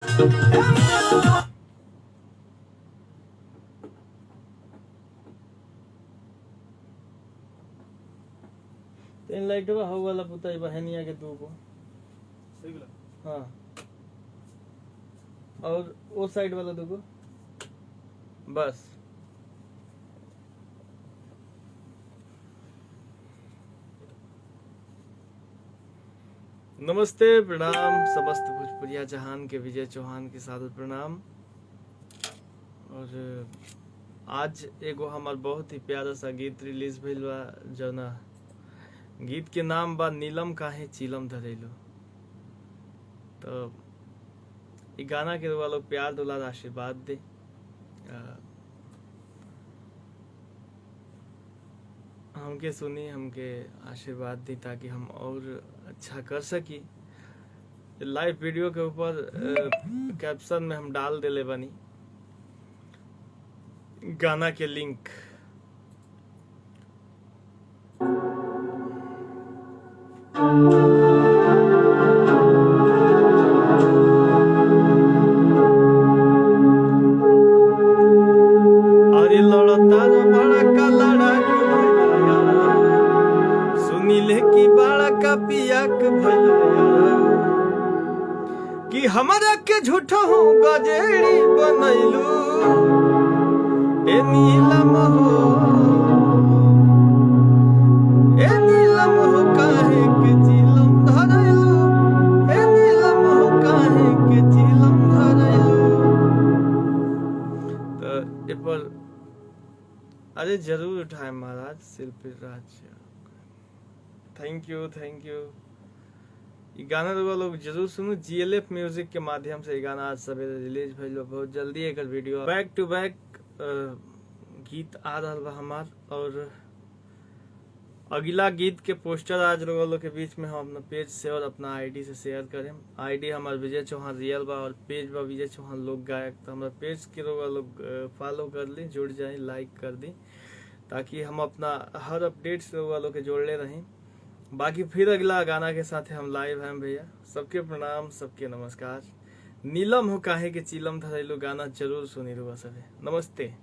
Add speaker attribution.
Speaker 1: तीन लाइट बा हवा वाला पुताई बहनिया के दू गो। हाँ और वो साइड वाला दो गो बस। नमस्ते प्रणाम समस्त भोजपुरिया जहान के विजय चौहान के सादर प्रणाम। और आज एगो हमार बहुत ही प्यारा सा गीत रिलीज भइल बा, जौना गीत के नाम बा नीलम काहे चीलम धरैलो। तो इ गाना के रउआ लोग प्यार दुलार आशीर्वाद दे। हमके सुनी, हमके आशीर्वाद दी ताकि हम और अच्छा कर सकी। लाइव वीडियो के ऊपर कैप्शन में हम डाल देले बनी गाना के लिंक। अरे लड़ता रो बड़ा का लड़ाक भइला, सुनीले की बड़ा का पियाक भइला, कि हमरा के झूठा हो गजेड़ी बनैलू। ए नीलम हो, ए नीलम हो काहे के चीलम धरैलू, ए नीलम हो काहे के चीलम धरैलू। तो ए पर अरे जरूर उठाए महाराज सिर पे राज्य। Thank you thank you. ये गाना लोग जरूर सुनो। GLF म्यूजिक के माध्यम से ये गाना आज सवेरे रिलीज भइल बा। बहुत जल्दी एक वीडियो बैक टू बैक गीत आ रहा बा हमार। और अगला गीत के पोस्टर आज लोग के बीच में हम अपना पेज से और अपना ID से शेयर करें। ID हमार विजय चौहान रियल बा और पेज बा विजय चौहान लोक गायक। तो हमारा पेज के लोग फॉलो कर ली, जुड़ जाए, लाइक कर दी, ताकि हम अपना हर अपडेट से लोग के जोड़ले रहें। बाकी फिर अगला गाना के साथ हम लाइव हैं भैया। सबके प्रणाम, सबके नमस्कार। नीलम हो काहे के चीलम धरैलो गाना जरूर सुनी रुआ सभे। नमस्ते।